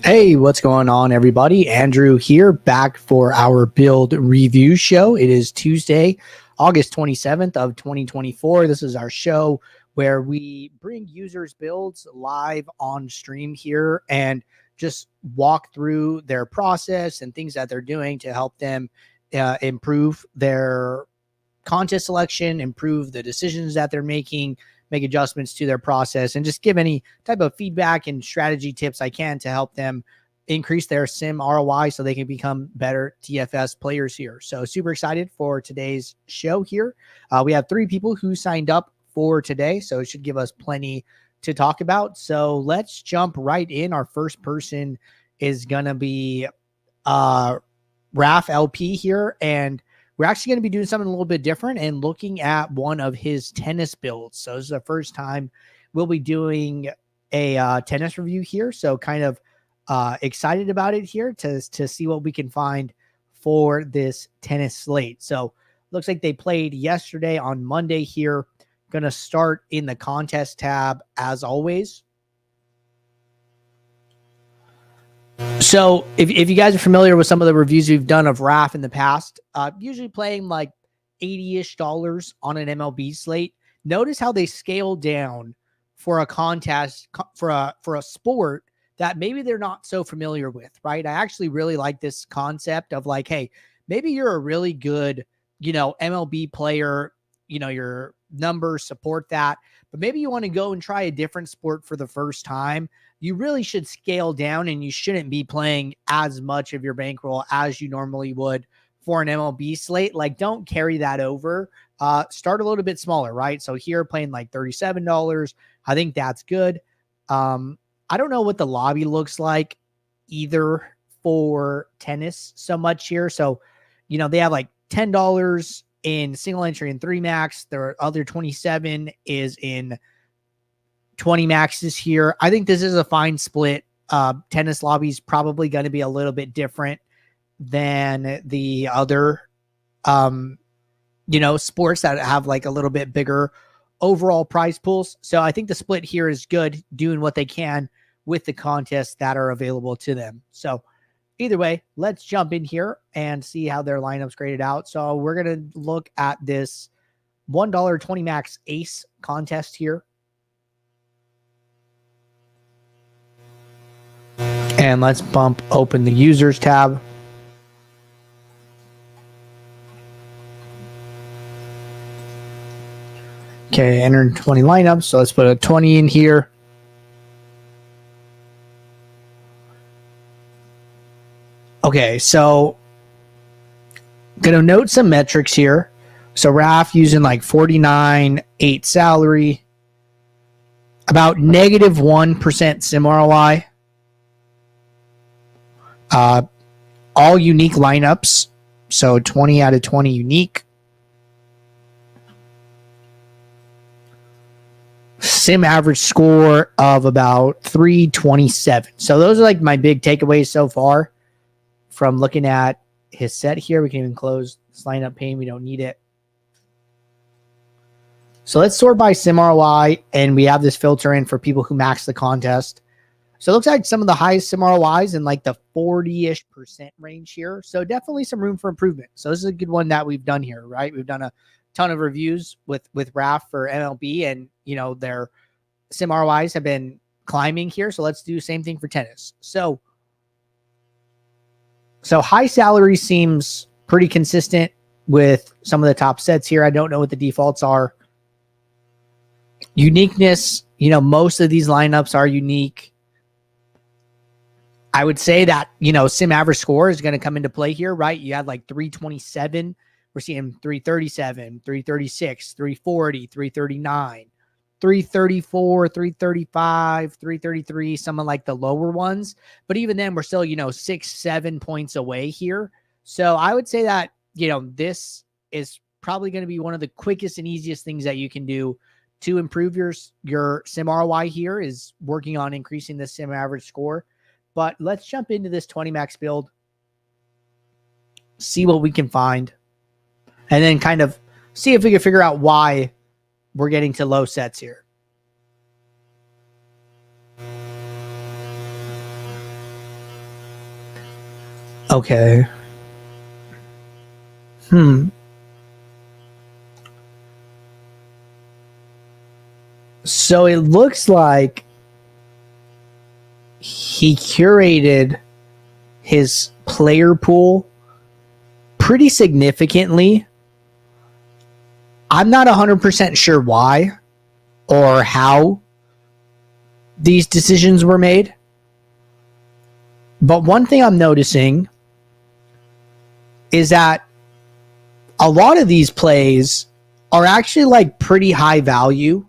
Hey, what's going on, everybody? Andrew here, back for our build review show. It is Tuesday, August 27th of 2024. This is our show where we bring users' builds live on stream here and just walk through their process and things that they're doing to help them improve their contest selection, improve the decisions that they're making, make adjustments to their process, and just give any type of feedback and strategy tips I can to help them increase their sim ROI so they can become better DFS players here. So super excited for today's show here. We have 3 people who signed up for today, so it should give us plenty to talk about. So let's jump right in. Our first person is going to be Raf LP here, and we're actually going to be doing something a little bit different and looking at one of his tennis builds. So this is the first time we'll be doing a tennis review here. So kind of excited about it here to see what we can find for this tennis slate. So looks like they played yesterday on Monday here. Going to start in the contest tab as always. So if you guys are familiar with some of the reviews we've done of RAF in the past, usually playing like $80-ish on an MLB slate, notice how they scale down for a contest, for a sport that maybe they're not so familiar with, right? I actually really like this concept of like, hey, maybe you're a really good, MLB player, your numbers support that, but maybe you want to go and try a different sport for the first time. You really should scale down and you shouldn't be playing as much of your bankroll as you normally would for an MLB slate. Like, don't carry that over. Start a little bit smaller, right? So here playing like $37. I think that's good. I don't know what the lobby looks like either for tennis so much here. So, they have like $10 in single entry and 3 max. Their other 27 is in 20 maxes here. I think this is a fine split. Tennis lobby's probably going to be a little bit different than the other, sports that have like a little bit bigger overall prize pools. So I think the split here is good, doing what they can with the contests that are available to them. So either way, let's jump in here and see how their lineup's graded out. So we're going to look at this $1 20 max ace contest here. And let's bump open the users tab. Okay, enter 20 lineups. So let's put a 20 in here. Okay, so gonna note some metrics here. So Raf using like 49.8 salary, about -1% sim ROI. All unique lineups, so 20 out of 20 unique. Sim average score of about 327. So those are like my big takeaways so far from looking at his set here. We can even close this lineup pane. We don't need it. So let's sort by sim ROI, and we have this filter in for people who max the contest. So it looks like some of the highest sim ROIs in like the 40-ish% range here. So definitely some room for improvement. So this is a good one that we've done here, right? We've done a ton of reviews with RAF for MLB, and their sim ROIs have been climbing here. So let's do the same thing for tennis. So high salary seems pretty consistent with some of the top sets here. I don't know what the defaults are. Uniqueness, most of these lineups are unique. I would say that, sim average score is going to come into play here, right? You had like 327. We're seeing 337, 336, 340, 339, 334, 335, 333, some of like the lower ones. But even then, we're still, 6-7 points away here. So I would say that, this is probably going to be one of the quickest and easiest things that you can do to improve your sim ROI here, is working on increasing the sim average score. But let's jump into this 20 max build, see what we can find, and then kind of see if we can figure out why we're getting to low sets here. Okay. So it looks like he curated his player pool pretty significantly. I'm not 100% sure why or how these decisions were made. But one thing I'm noticing is that a lot of these plays are actually like pretty high value.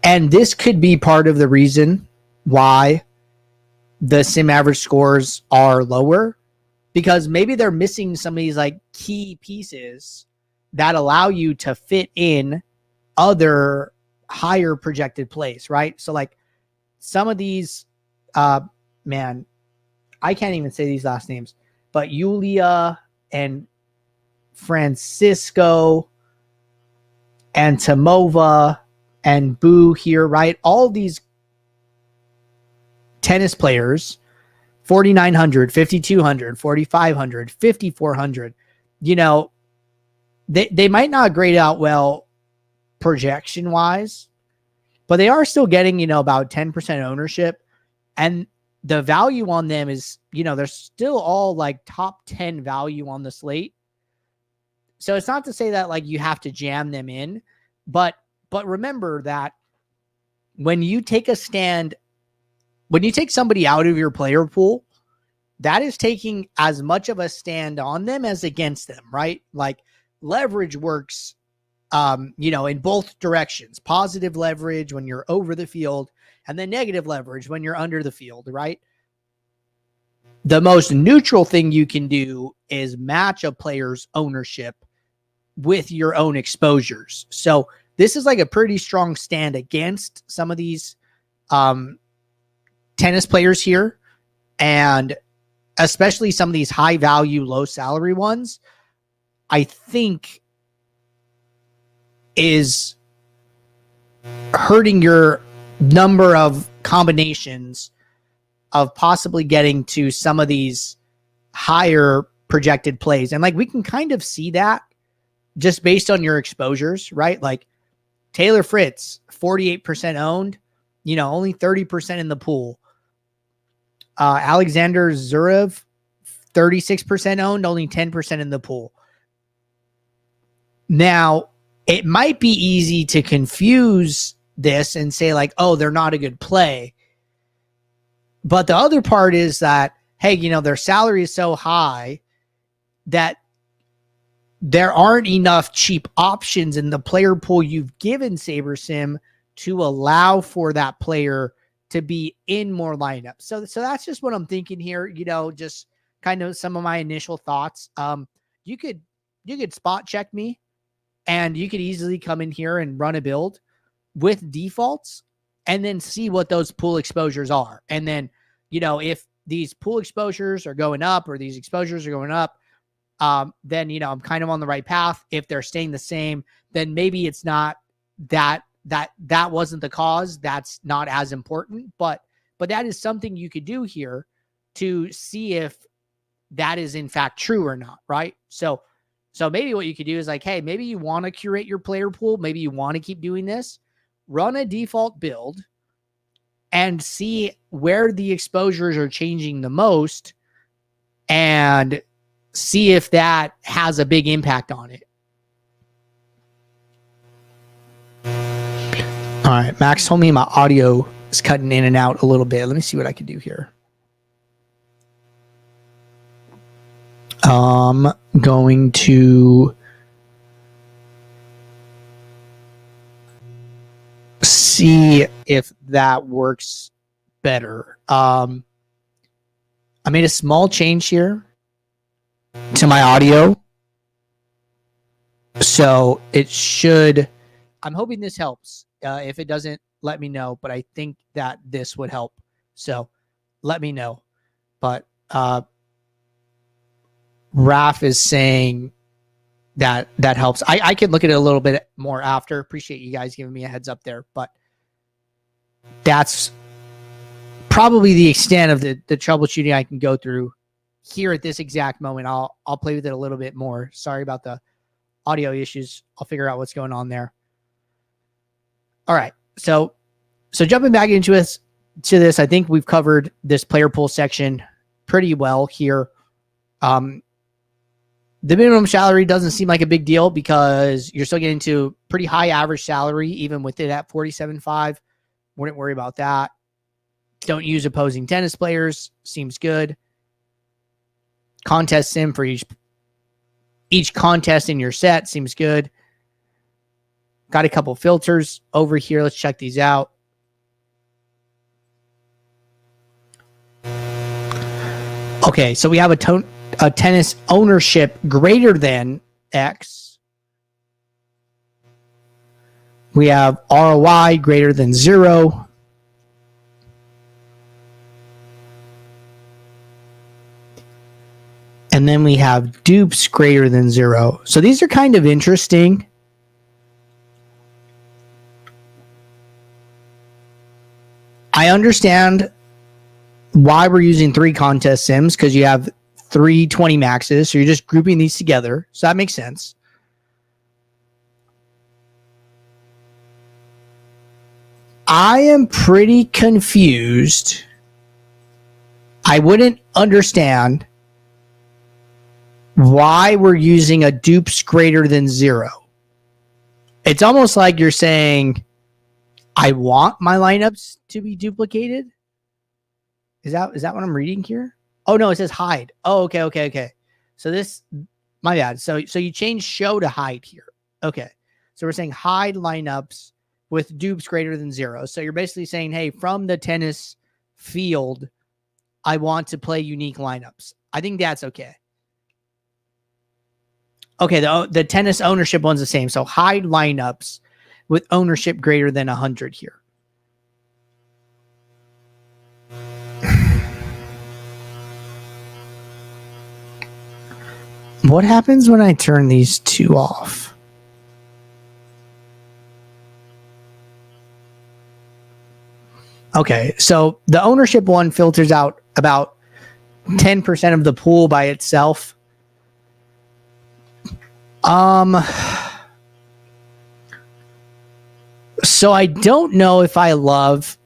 And this could be part of the reason why the sim average scores are lower, because maybe they're missing some of these like key pieces that allow you to fit in other higher projected plays, right? So like some of these, man, I can't even say these last names, but Yulia and Francisco and Tomova and Boo here, right? All these tennis players, 4,900, 5,200, 4,500, 5,400, you know, they might not grade out well projection wise, but they are still getting, you know, about 10% ownership. And the value on them is, you know, they're still all like top 10 value on the slate. So it's not to say that like you have to jam them in, but remember that when you take a stand, when you take somebody out of your player pool, that is taking as much of a stand on them as against them, right? Like leverage works, you know, in both directions. Positive leverage when you're over the field, and then negative leverage when you're under the field, right? The most neutral thing you can do is match a player's ownership with your own exposures. So this is like a pretty strong stand against some of these tennis players here, and especially some of these high value, low salary ones, I think is hurting your number of combinations of possibly getting to some of these higher projected plays. And like we can kind of see that just based on your exposures, right? Like Taylor Fritz, 48% owned, you know, only 30% in the pool. Alexander Zverev, 36% owned, only 10% in the pool. Now, it might be easy to confuse this and say like, oh, they're not a good play. But the other part is that, hey, you know, their salary is so high that there aren't enough cheap options in the player pool you've given SaberSim to allow for that player to be in more lineups. So that's just what I'm thinking here, you know, just kind of some of my initial thoughts. You could spot check me, and you could easily come in here and run a build with defaults and then see what those pool exposures are. And then, you know, if these pool exposures are going up or these exposures are going up, then, you know, I'm kind of on the right path. If they're staying the same, then maybe it's not that wasn't the cause. That's not as important, but that is something you could do here to see if that is in fact true or not. Right. So maybe what you could do is like, hey, maybe you want to curate your player pool. Maybe you want to keep doing this, run a default build and see where the exposures are changing the most and see if that has a big impact on it. All right. Max told me my audio is cutting in and out a little bit. Let me see what I can do here. Going to see if that works better. I made a small change here to my audio. So it should, I'm hoping this helps. If it doesn't, let me know, but I think that this would help. So let me know. But Raf is saying that helps. I can look at it a little bit more after. Appreciate you guys giving me a heads up there, but that's probably the extent of the troubleshooting I can go through here at this exact moment. I'll play with it a little bit more. Sorry about the audio issues. I'll figure out what's going on there. All right. So jumping back into this, I think we've covered this player pool section pretty well here. The minimum salary doesn't seem like a big deal because you're still getting to pretty high average salary, even with it at 47.5. Wouldn't worry about that. Don't use opposing tennis players. Seems good. Contest sim for each contest in your set. Seems good. Got a couple filters over here. Let's check these out. Okay, so we have a tennis ownership greater than X. We have ROI greater than 0. And then we have dupes greater than 0. So these are kind of interesting. I understand why we're using 3 contest sims, because you have 3 20 maxes. So you're just grouping these together. So that makes sense. I am pretty confused. I wouldn't understand why we're using a dupes greater than 0. It's almost like you're saying, I want my lineups to be duplicated. Is that what I'm reading here? Oh no, it says hide. Oh, okay. So this, my bad. So you change show to hide here. Okay. So we're saying hide lineups with dupes greater than 0. So you're basically saying, hey, from the tennis field, I want to play unique lineups. I think that's okay. Okay, the tennis ownership one's the same. So hide lineups with ownership greater than 100 here. What happens when I turn these 2 off? Okay, so the ownership one filters out about 10% of the pool by itself. So I don't know if I love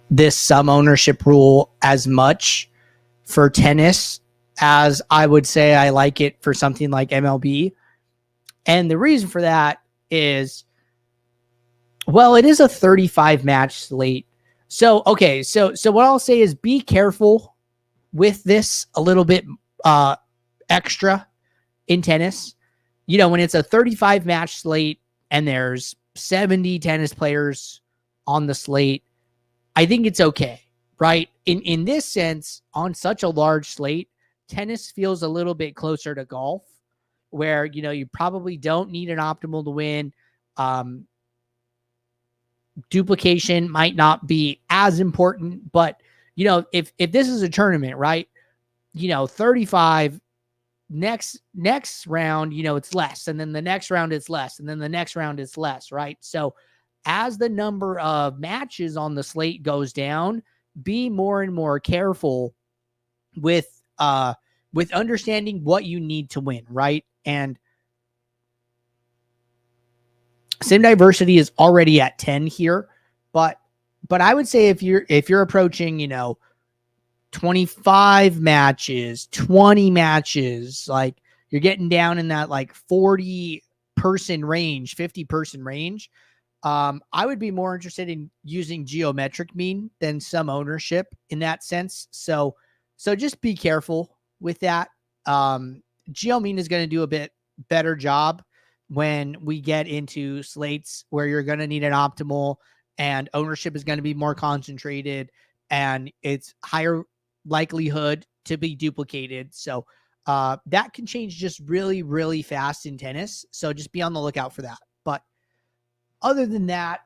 this sum ownership rule as much for tennis as I would say I like it for something like MLB. And the reason for that is, well, it is a 35 match slate. So, okay. So what I'll say is be careful with this a little bit extra in tennis. You know, when it's a 35 match slate and there's 70 tennis players on the slate, I think it's okay, right? In this sense, on such a large slate, tennis feels a little bit closer to golf, where, you know, you probably don't need an optimal to win. Duplication might not be as important, but, you know, if this is a tournament, right, you know, 35 next round, you know, it's less, and then the next round it's less, and then the next round it's less, right? So as the number of matches on the slate goes down, be more and more careful with understanding what you need to win, right? And sim diversity is already at 10 here, but I would say if you're approaching, you know, 25 matches, 20 matches, like you're getting down in that like 40 person range, 50 person range, I would be more interested in using geometric mean than some ownership in that sense. So just be careful with that. Geo mean is going to do a bit better job when we get into slates where you're going to need an optimal and ownership is going to be more concentrated and it's higher likelihood to be duplicated. So that can change just really, really fast in tennis. So just be on the lookout for that. But other than that,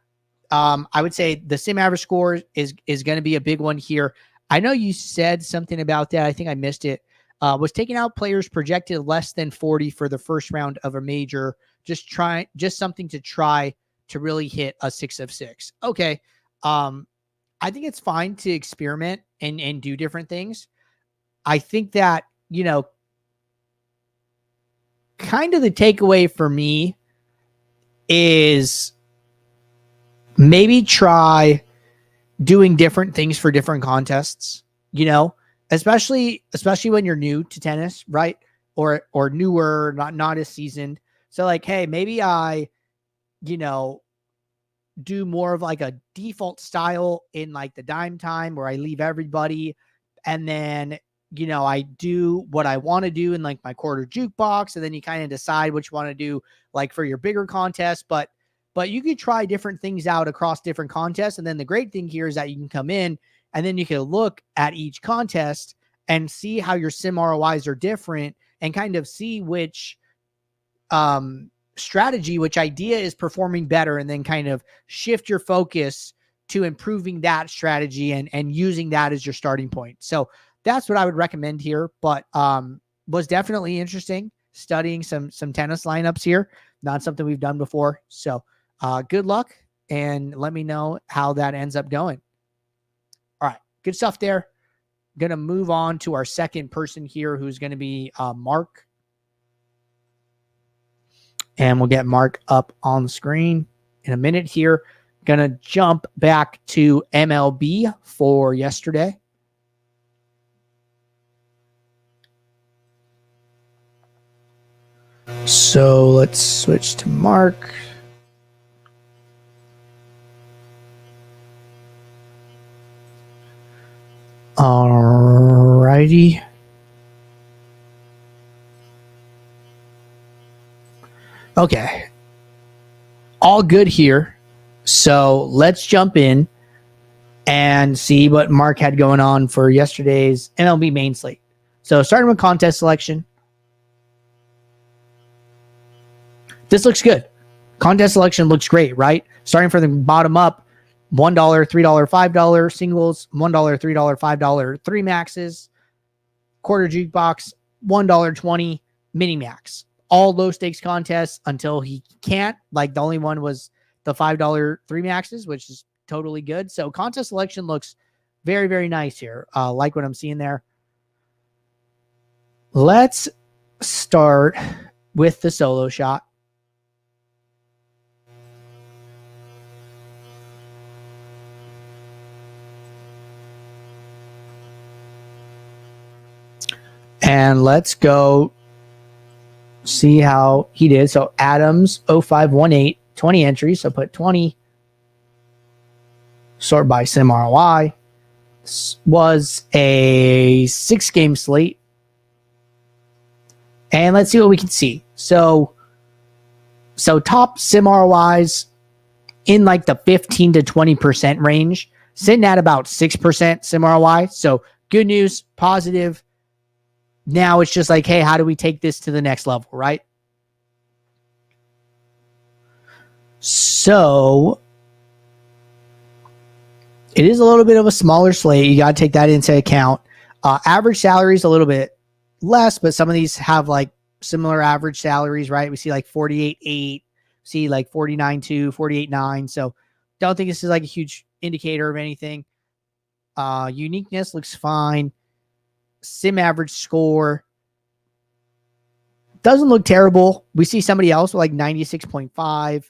I would say the sim average score is going to be a big one here. I know you said something about that. I think I missed it. Was taking out players projected less than 40 for the first round of a major. Just something to try to really hit a 6 of 6. Okay. I think it's fine to experiment and do different things. I think that kind of the takeaway for me is maybe try doing different things for different contests, especially when you're new to tennis, right? Or newer, not as seasoned. So like, hey, maybe I, do more of like a default style in like the dime time where I leave everybody, and then I do what I want to do in like my quarter jukebox, and then you kind of decide what you want to do like for your bigger contest. But you could try different things out across different contests. And then the great thing here is that you can come in and then you can look at each contest and see how your sim ROIs are different and kind of see which strategy, which idea is performing better, and then kind of shift your focus to improving that strategy and using that as your starting point. So that's what I would recommend here. But was definitely interesting studying some tennis lineups here. Not something we've done before. So good luck, and let me know how that ends up going. All right, good stuff there. Going to move on to our second person here, who's going to be Mark. And we'll get Mark up on the screen in a minute here. Going to jump back to MLB for yesterday. So let's switch to Mark. Alrighty. Okay. All good here. So let's jump in and see what Mark had going on for yesterday's MLB main slate. So starting with contest selection. This looks good. Contest selection looks great, right? Starting from the bottom up, $1, $3, $5 singles, $1, $3, $5, 3 maxes, quarter jukebox, $1.20 mini max. All low stakes contests until he can't. Like the only one was the $5 3 maxes, which is totally good. So contest selection looks very, very nice here. Like what I'm seeing there. Let's start with the solo shot. And let's go see how he did. So Adams 0518, 20 entries. So put 20. Sort by sim ROI. This was a 6-game slate. And let's see what we can see. So top sim ROIs in like the 15 to 20% range, sitting at about 6% sim ROI. So good news, positive. Now it's just like, hey, how do we take this to the next level, right? So it is a little bit of a smaller slate. You got to take that into account. Average salary is a little bit less, but some of these have like similar average salaries, right? We see like 48.8, see like 49.2, 48.9. So don't think this is like a huge indicator of anything. Uniqueness looks fine. Sim average score doesn't look terrible. We see somebody else with like 96.5.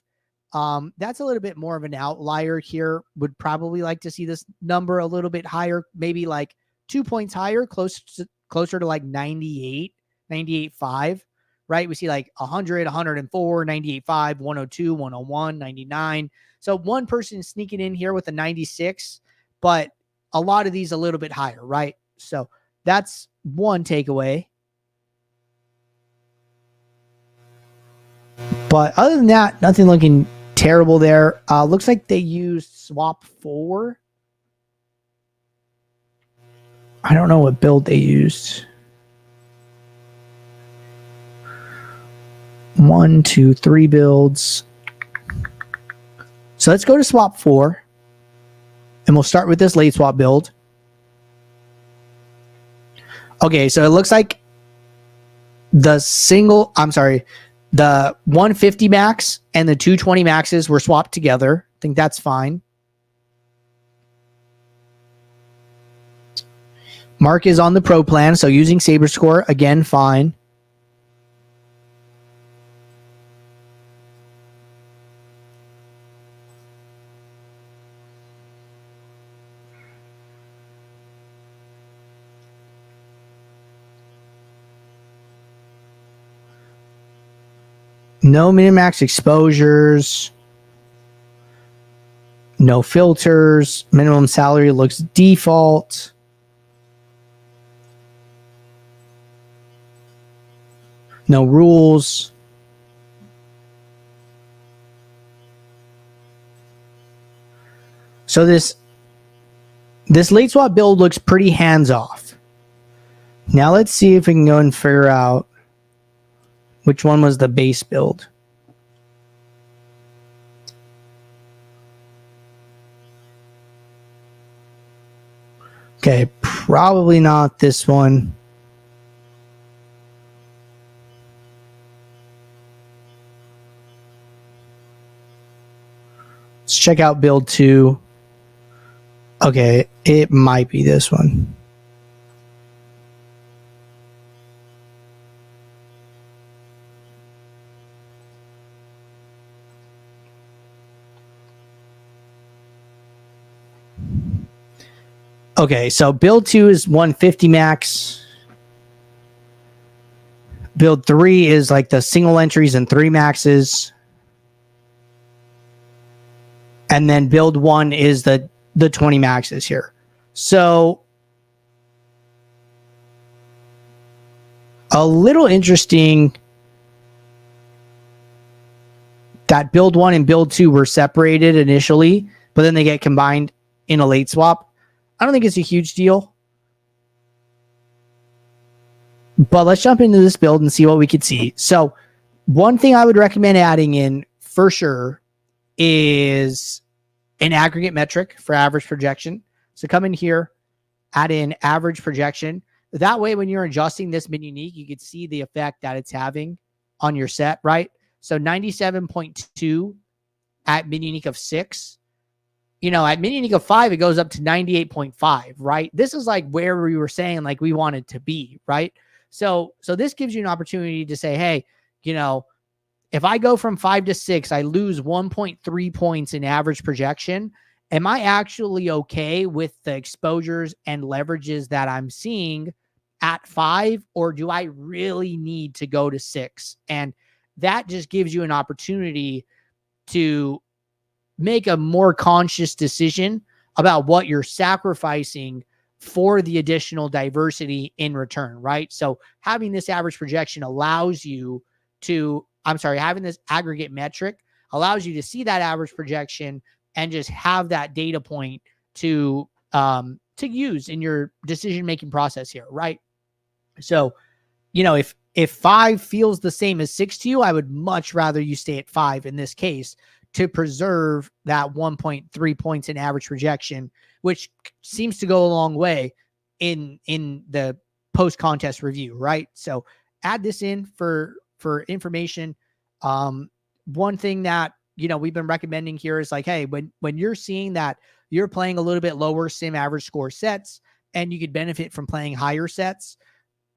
That's a little bit more of an outlier here. Would probably like to see this number a little bit higher, maybe like 2 points higher, closer to like 98, 98.5, right? We see like 100, 104, 98.5, 102, 101, 99. So one person sneaking in here with a 96, but a lot of these a little bit higher, right? So that's one takeaway. But other than that, nothing looking terrible there. Looks like they used swap 4. I don't know what build they used. 1, 2, 3 builds. So let's go to swap 4. And we'll start with this late swap build. Okay, so it looks like the 150 max and the 220 maxes were swapped together. I think that's fine. Mark is on the pro plan, so using Saber Score, again, fine. No minimax exposures. No filters. Minimum salary looks default. No rules. So this late swap build looks pretty hands-off. Now let's see if we can go and figure out which one was the base build. Okay, probably not this one. Let's check out build 2. Okay, it might be this one. Okay, so build 2 is 150 max. Build 3 is like the single entries and 3 maxes. And then build 1 is the 20 maxes here. So a little interesting that build 1 and build 2 were separated initially, but then they get combined in a late swap. I don't think it's a huge deal. But let's jump into this build and see what we could see. So one thing I would recommend adding in for sure is an aggregate metric for average projection. So come in here, add in average projection. That way, when you're adjusting this min unique, you can see the effect that it's having on your set, right? So 97.2 at min unique of 6. You know, at min unique of 5, it goes up to 98.5, right? This is like where we were saying like we wanted to be, right? So this gives you an opportunity to say, hey, you know, if I go from 5 to 6, I lose 1.3 points in average projection. Am I actually okay with the exposures and leverages that I'm seeing at 5, or do I really need to go to 6? And that just gives you an opportunity to make a more conscious decision about what you're sacrificing for the additional diversity in return, right? So having this average projection allows you to, having this aggregate metric allows you to see that average projection and just have that data point to use in your decision-making process here, right? So, you know, if 5 feels the same as 6 to you, I would much rather you stay at 5 in this case to preserve that 1.3 points in average projection, which seems to go a long way in the post-contest review, right? So add this in for information. One thing that, you know, we've been recommending here is like, hey, when you're seeing that you're playing a little bit lower sim average score sets and you could benefit from playing higher sets,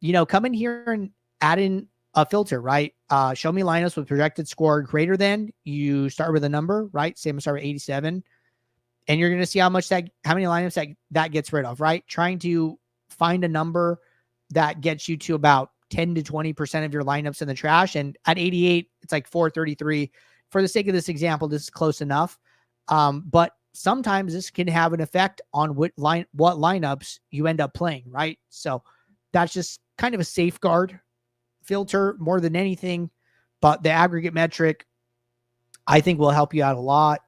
you know, come in here and add in a filter, right? Show me lineups with projected score greater than. You start with a number, right? Say I'm gonna start with 87, and you're gonna see how many lineups that gets rid of, right? Trying to find a number that gets you to about 10 to 20% of your lineups in the trash. And at 88, it's like 433. For the sake of this example, this is close enough. But sometimes this can have an effect on what lineups you end up playing, right? So that's just kind of a safeguard filter more than anything, but the aggregate metric I think will help you out a lot.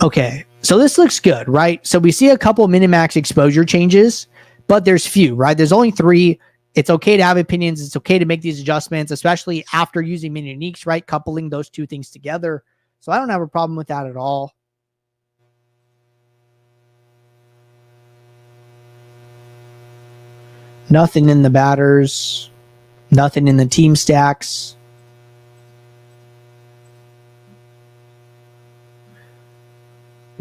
Okay, so this looks good, right? So we see a couple minimax exposure changes, but there's few, right? There's only 3. It's okay to have opinions. It's okay to make these adjustments, especially after using min uniques, right? Coupling those two things together. So I don't have a problem with that at all. Nothing in the batters. Nothing in the team stacks.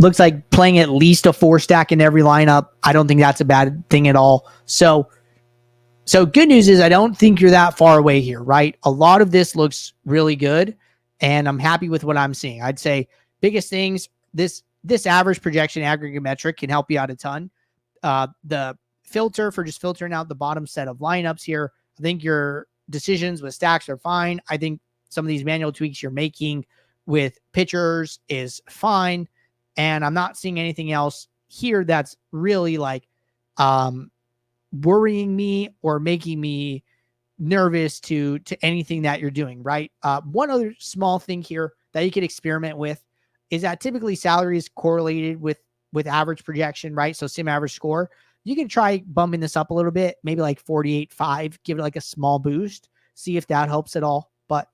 looks like playing at least a 4 stack in every lineup. I don't think that's a bad thing at all. So good news is I don't think you're that far away here, right? A lot of this looks really good, and I'm happy with what I'm seeing. I'd say biggest things, this average projection aggregate metric can help you out a ton. The filter for just filtering out the bottom set of lineups here, I think your decisions with stacks are fine. I think some of these manual tweaks you're making with pitchers is fine. And I'm not seeing anything else here that's really like worrying me or making me nervous to anything that you're doing, right? One other small thing here that you could experiment with is that typically salary is correlated with average projection, right? So sim average score. You can try bumping this up a little bit, maybe like 48.5, give it like a small boost, see if that helps at all. But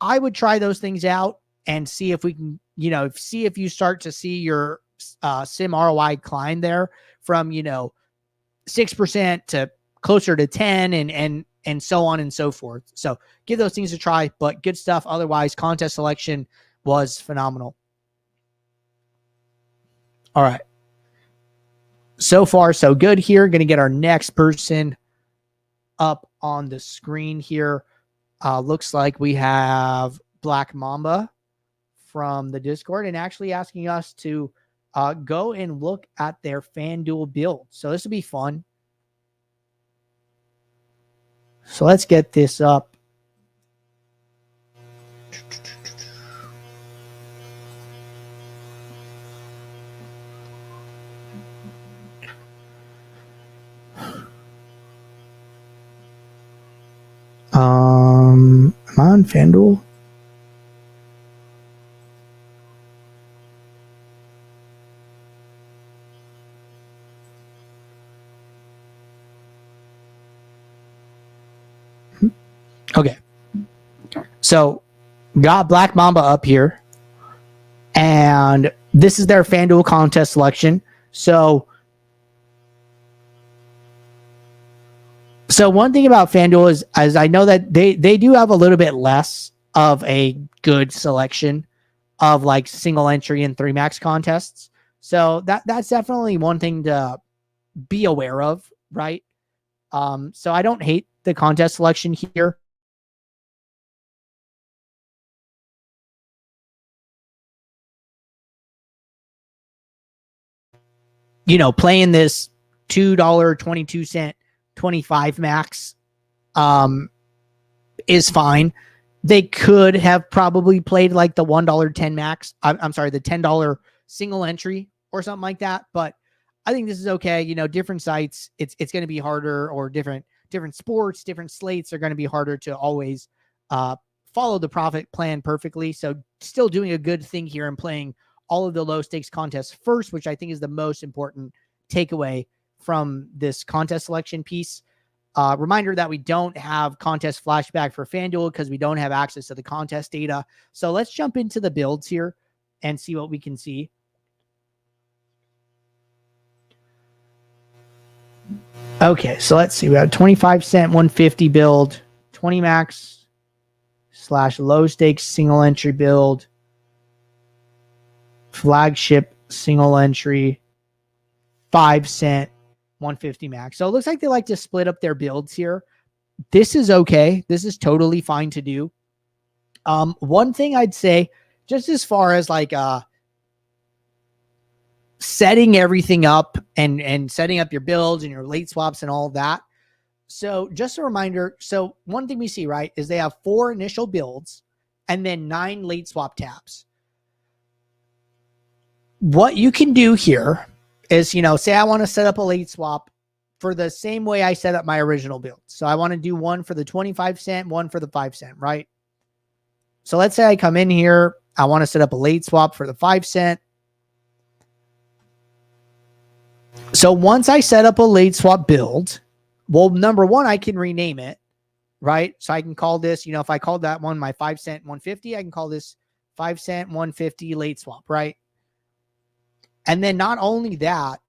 I would try those things out and see if we can, see if you start to see your sim ROI climb there from, 6% to closer to 10 and so on and so forth. So give those things a try, but good stuff. Otherwise, contest selection was phenomenal. All right. So far, so good here. Going to get our next person up on the screen here. Looks like we have Black Mamba from the Discord and actually asking us to go and look at their FanDuel build. So this will be fun. So let's get this up. Am I on FanDuel? Okay. So got Black Mamba up here. And this is their FanDuel contest selection. So one thing about FanDuel is, as I know that they do have a little bit less of a good selection of like single entry and 3 max contests. So that's definitely one thing to be aware of, right? So I don't hate the contest selection here. Playing this $2.22 25 max is fine. They could have probably played like the $1.10 max. I'm sorry, the $10 single entry or something like that. But I think this is okay. Different sites, it's going to be harder, or different sports, different slates are going to be harder to always follow the profit plan perfectly. So still doing a good thing here and playing all of the low stakes contests first, which I think is the most important takeaway from this contest selection piece. Reminder that we don't have contest flashback for FanDuel because we don't have access to the contest data. So let's jump into the builds here and see what we can see. Okay, so let's see. We have 25 cent 150 build, 20 max / low stakes single entry build, flagship single entry, 5 cent 150 max. So it looks like they like to split up their builds here. This is okay. This is totally fine to do. One thing I'd say, just as far as like setting everything up and setting up your builds and your late swaps and all of that. So just a reminder. So one thing we see, right, is they have 4 initial builds and then 9 late swap tabs. What you can do here is, say I want to set up a late swap for the same way I set up my original build. So I want to do one for the 25 cent, one for the 5 cent, right? So let's say I come in here. I want to set up a late swap for the 5 cent. So once I set up a late swap build, well, number one, I can rename it, right? So I can call this, if I called that one my 5 cent 150, I can call this 5 cent 150 late swap, right? And then not only that,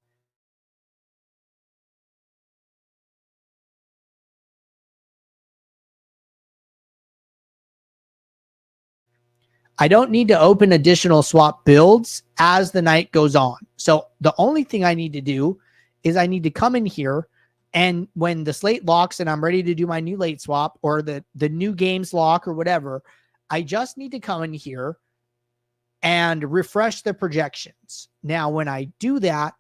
I don't need to open additional swap builds as the night goes on. So the only thing I need to do is I need to come in here, and when the slate locks and I'm ready to do my new late swap or the new games lock or whatever, I just need to come in here and refresh the projections. Now, when I do that,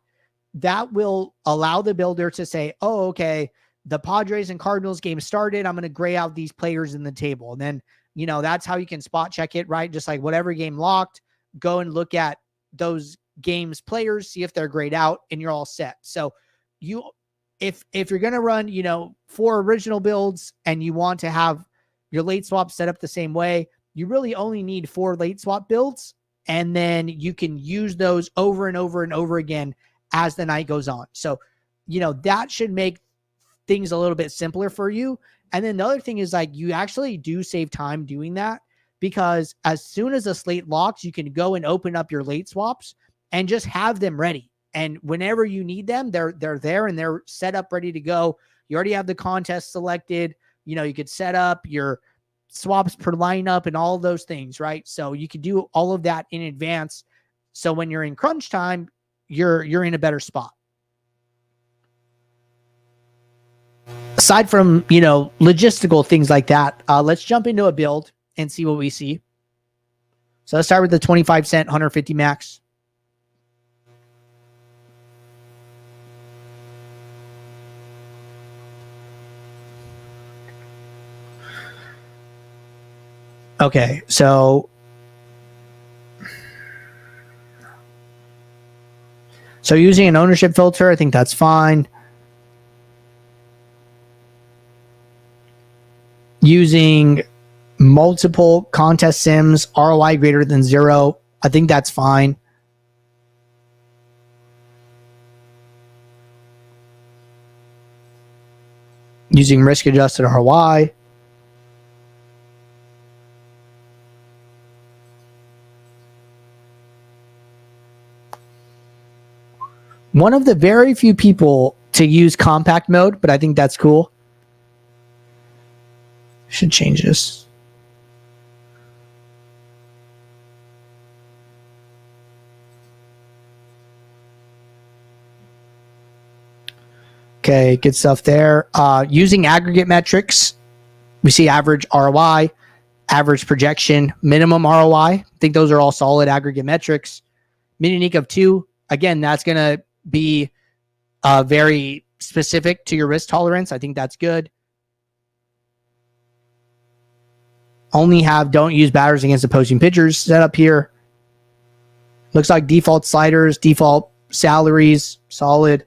that will allow the builder to say, oh, okay, the Padres and Cardinals game started. I'm going to gray out these players in the table. And then, that's how you can spot check it, right? Just like whatever game locked, go and look at those games players, see if they're grayed out, and you're all set. So if you're going to run, 4 original builds and you want to have your late swap set up the same way, you really only need 4 late swap builds. And then you can use those over and over and over again as the night goes on. So, that should make things a little bit simpler for you. And then the other thing is, like, you actually do save time doing that, because as soon as a slate locks, you can go and open up your late swaps and just have them ready. And whenever you need them, they're there and they're set up, ready to go. You already have the contest selected. You could set up your swaps per lineup and all of those things, right? So you could do all of that in advance. So when you're in crunch time, you're in a better spot. Aside from, logistical things like that, let's jump into a build and see what we see. So let's start with the 25 cent 150 max. Okay, so using an ownership filter, I think that's fine. Using multiple contest sims, ROI greater than 0, I think that's fine. Using risk-adjusted ROI. One of the very few people to use compact mode, but I think that's cool. Should change this. Okay, good stuff there. Using aggregate metrics, we see average ROI, average projection, minimum ROI. I think those are all solid aggregate metrics. Min unique of 2. Again, that's going to be very specific to your risk tolerance. I think that's good. Only have don't use batters against opposing pitchers set up here. Looks like default sliders, default salaries, solid.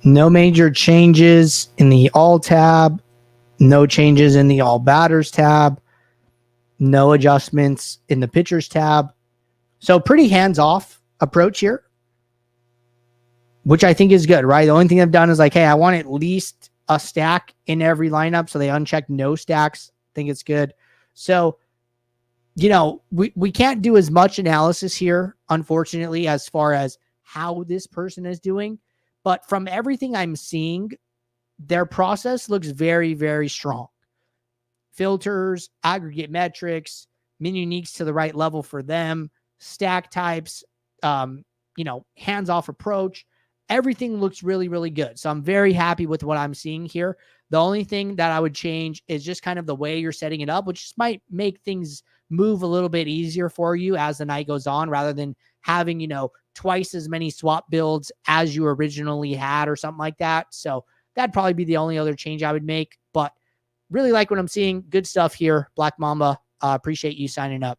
No major changes in the all tab. No changes in the all batters tab. No adjustments in the pitchers tab. So pretty hands-off approach here, which I think is good, right? The only thing I've done is like, hey, I want at least a stack in every lineup. So they unchecked no stacks. I think it's good. So, we can't do as much analysis here, unfortunately, as far as how this person is doing. But from everything I'm seeing, their process looks very, very strong. Filters, aggregate metrics, min uniques to the right level for them, stack types, hands-off approach. Everything looks really, really good. So I'm very happy with what I'm seeing here. The only thing that I would change is just kind of the way you're setting it up, which just might make things move a little bit easier for you as the night goes on, rather than having, twice as many swap builds as you originally had or something like that. So that'd probably be the only other change I would make. But really like what I'm seeing. Good stuff here, Black Mamba. Appreciate you signing up.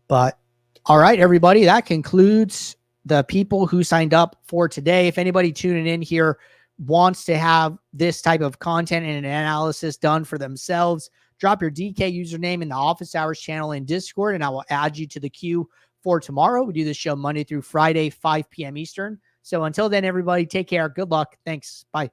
But all right, everybody, that concludes the people who signed up for today. If anybody tuning in here wants to have this type of content and an analysis done for themselves, drop your DK username in the Office Hours channel in Discord, and I will add you to the queue for tomorrow. We do this show Monday through Friday, 5 p.m. Eastern. So until then, everybody, take care. Good luck. Thanks. Bye.